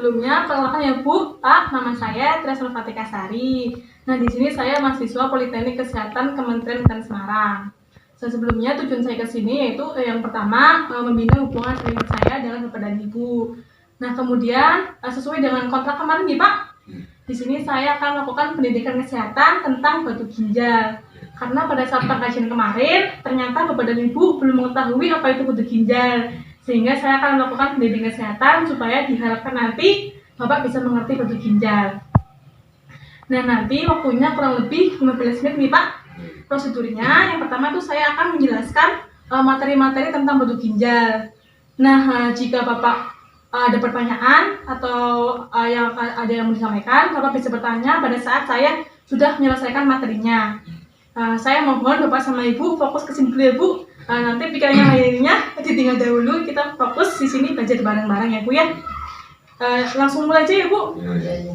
sebelumnya perkenalkan ya Bu, Pak, nama saya Tria Sulfatika Sari. Nah, di sini saya mahasiswa Politeknik Kesehatan Kementerian Kesehatan Semarang. Sebelumnya tujuan saya ke sini yaitu yang pertama membina hubungan klinik saya dengan Bapak dan Ibu. Nah, kemudian sesuai dengan kontrak kemarin nih Pak, di sini saya akan melakukan pendidikan kesehatan tentang batu ginjal. Karena pada saat pengkajian kemarin, ternyata Bapak dan Ibu belum mengetahui apa itu batu ginjal. Sehingga saya akan melakukan pendidikan kesehatan supaya diharapkan nanti Bapak bisa mengerti batu ginjal. Nah, nanti waktunya kurang lebih 15 menit nih Pak. Prosedurnya yang pertama itu saya akan menjelaskan materi-materi tentang batu ginjal. Nah, jika Bapak ada pertanyaan atau yang ada yang mau disampaikan, Bapak bisa bertanya pada saat saya sudah menyelesaikan materinya. Saya mohon Bapak sama Ibu fokus ke sini dulu ya Bu. Nanti pikirannya lainnya ditinggal dahulu, kita fokus di sini belajar bareng-bareng ya Bu ya. Langsung mulai aja ya Bu.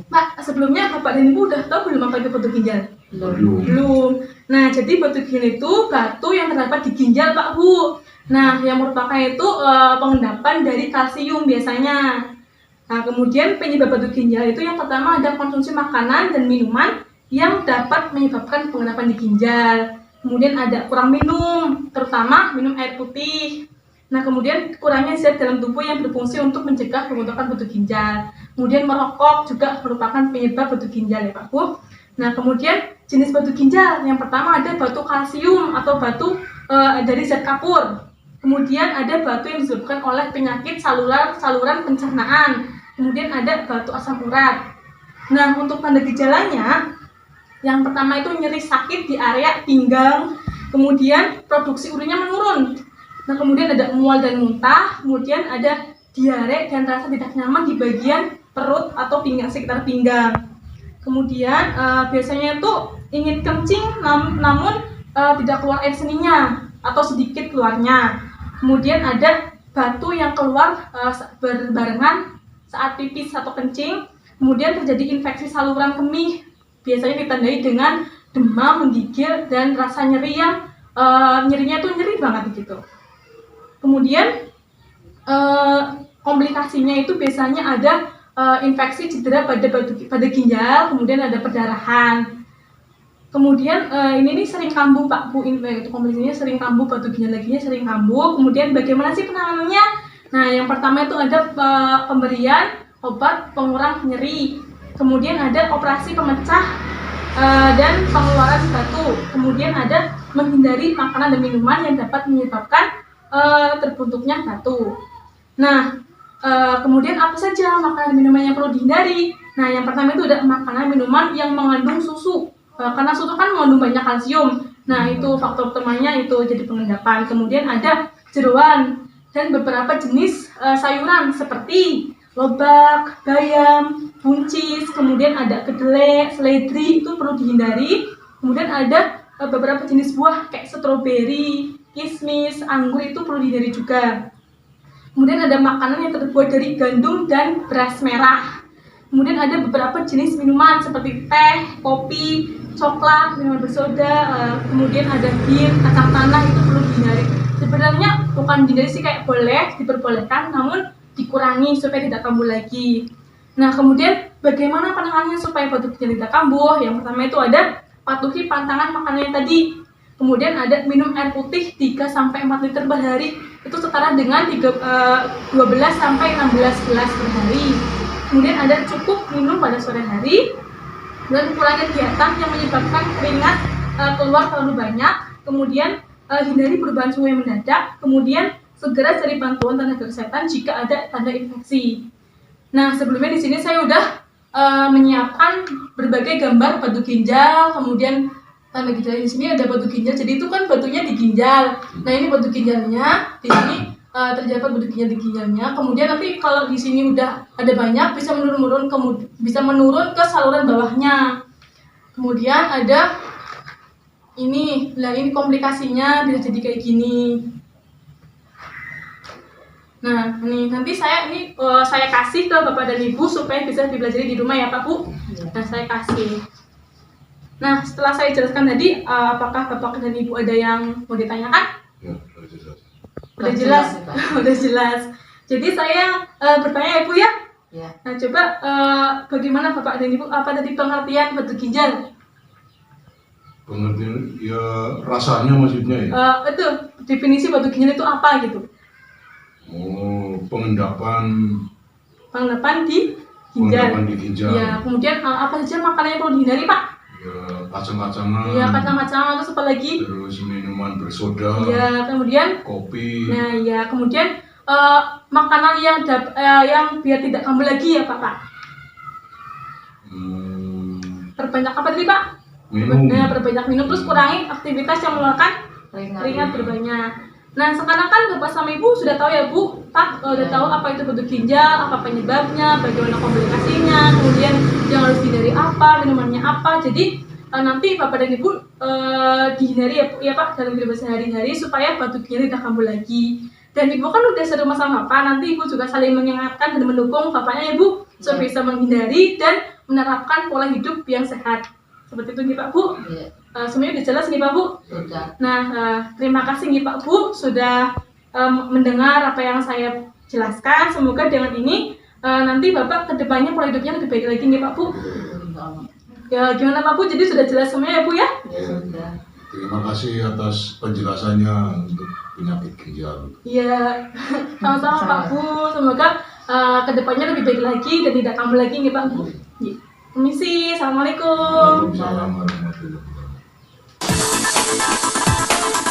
Pak, sebelumnya Bapak dan Ibu udah tahu belum apa itu batu ginjal? Belum. Nah, jadi batu ginjal itu batu yang terdapat di ginjal Pak Bu. Nah, yang merupakan itu pengendapan dari kalsium biasanya. Nah, kemudian penyebab batu ginjal itu yang pertama ada konsumsi makanan dan minuman yang dapat menyebabkan pengendapan di ginjal. Kemudian ada kurang minum, terutama minum air putih. Nah, kemudian kurangnya zat dalam tubuh yang berfungsi untuk mencegah pembentukan batu ginjal. Kemudian merokok juga merupakan penyebab batu ginjal ya Pak Bu. Nah, kemudian jenis batu ginjal yang pertama ada batu kalsium atau batu dari zat kapur. Kemudian ada batu yang disebabkan oleh penyakit saluran pencernaan. Kemudian ada batu asam urat. Nah, untuk tanda gejalanya, yang pertama itu nyeri sakit di area pinggang, kemudian produksi urinnya menurun. Nah, kemudian ada mual dan muntah, kemudian ada diare dan rasa tidak nyaman di bagian perut atau pinggang, sekitar pinggang. Kemudian biasanya itu ingin kencing namun tidak keluar air seninya atau sedikit keluarnya. Kemudian ada batu yang keluar berbarengan saat pipis atau kencing. Kemudian terjadi infeksi saluran kemih, biasanya ditandai dengan demam, menggigil, dan rasa nyeri yang nyerinya itu nyeri banget gitu. Kemudian komplikasinya itu biasanya ada infeksi cedera pada ginjal, kemudian ada perdarahan. Kemudian ini nih sering kambuh Pak Bu, itu komplikasinya sering kambuh, batu ginjal laginya sering kambuh. Kemudian bagaimana sih penanganannya? Nah, yang pertama itu ada pemberian obat pengurang nyeri. Kemudian ada operasi pemecah dan pengeluaran batu. Kemudian ada menghindari makanan dan minuman yang dapat menyebabkan terbentuknya batu. Nah, kemudian apa saja makanan dan minuman yang perlu dihindari? Nah, yang pertama itu ada makanan minuman yang mengandung susu. Karena susu kan mengandung banyak kalsium. Nah, itu faktor utamanya itu jadi pengendapan. Kemudian ada jeroan dan beberapa jenis sayuran seperti lobak, bayam, buncis, kemudian ada kedelai, seledri, itu perlu dihindari. Kemudian ada beberapa jenis buah kayak stroberi, kismis, anggur, itu perlu dihindari juga. Kemudian ada makanan yang terbuat dari gandum dan beras merah. Kemudian ada beberapa jenis minuman seperti teh, kopi, coklat, minuman bersoda, kemudian ada bir, kacang tanah, itu perlu dihindari. Sebenarnya bukan dihindari sih, kayak boleh, diperbolehkan, namun dikurangi supaya tidak kambuh lagi. Nah, kemudian bagaimana penanganannya supaya batu ginjal tidak kambuh? Yang pertama itu ada patuhi pantangan makanan yang tadi. Kemudian ada minum air putih 3-4 liter per hari. Itu setara dengan 12-16 gelas per hari. Kemudian ada cukup minum pada sore hari. Dan kurangi kegiatan yang menyebabkan keringat keluar terlalu banyak. Kemudian hindari perubahan suhu yang mendadak. Kemudian segera cari bantuan tenaga kesehatan jika ada tanda infeksi. Nah, sebelumnya di sini saya udah menyiapkan berbagai gambar batu ginjal, kemudian tanda gejala di sini ada batu ginjal. Jadi itu kan batunya di ginjal. Nah, ini batu ginjalnya. Di sini terdapat batu ginjal di ginjalnya. Kemudian nanti kalau di sini udah ada banyak, bisa menurun ke saluran bawahnya. Kemudian ada ini komplikasinya bisa jadi kayak gini. Nah, ini nanti saya kasih ke Bapak dan Ibu supaya bisa dipelajari di rumah ya Pak Bu. Nah, saya kasih. Nah, setelah saya jelaskan tadi, apakah Bapak dan Ibu ada yang mau ditanyakan? Ya, sudah jelas. Udah jelas. Udah jelas. Jadi saya bertanya ya Bu ya, Ya. Nah, coba bagaimana Bapak dan Ibu, apa tadi pengertian batu ginjal? Pengertian ya rasanya maksudnya ya. Itu definisi batu ginjal itu apa gitu? Oh, pengendapan Di ginjal. pengendapan di ginjal. Ya, kemudian apa saja makanan yang perlu dihindari Pak? Ya, kacang-kacangan. Ya, kacang-kacangan, terus apa lagi? Terus minuman bersoda. Ya, kemudian Kopi. nah ya, kemudian makanan yang yang biar tidak kambuh lagi ya Pak. Perbanyak apa tadi Pak? Minum. Nah, perbanyak minum, terus kurangi aktivitas yang mengeluarkan keringat berbanyak. Nah, sekarang kan Bapak sama Ibu sudah tahu ya Bu, Pak, udah tahu apa itu batu ginjal, apa penyebabnya, bagaimana komplikasinya, kemudian yang harus dihindari apa, minumannya apa. Jadi nanti Bapak dan Ibu dihindari ya Pak dalam kehidupan sehari-hari supaya batu ginjal tidak kambuh lagi. Dan Ibu kan udah serumah sama Bapak, nanti Ibu juga saling mengingatkan dan mendukung Bapaknya Ibu supaya bisa menghindari dan menerapkan pola hidup yang sehat. Seperti itu nih Pak Bu. Semuanya udah jelas nih Pak Bu. Sudah. Nah, terima kasih nih Pak Bu sudah mendengar apa yang saya jelaskan. Semoga dengan ini nanti Bapak kedepannya pola hidupnya lebih baik lagi nih Pak Bu. Ya, gimana Pak Bu? Jadi sudah jelas semuanya ya Bu ya? Sudah. Terima kasih atas penjelasannya untuk penyakit ginjal. Iya, sama-sama Pak Bu. Semoga kedepannya lebih baik lagi dan tidak kambuh lagi nih Pak Bu. Ya. Permisi, assalamualaikum. Waalaikumsalam warahmatullahi wabarakatuh.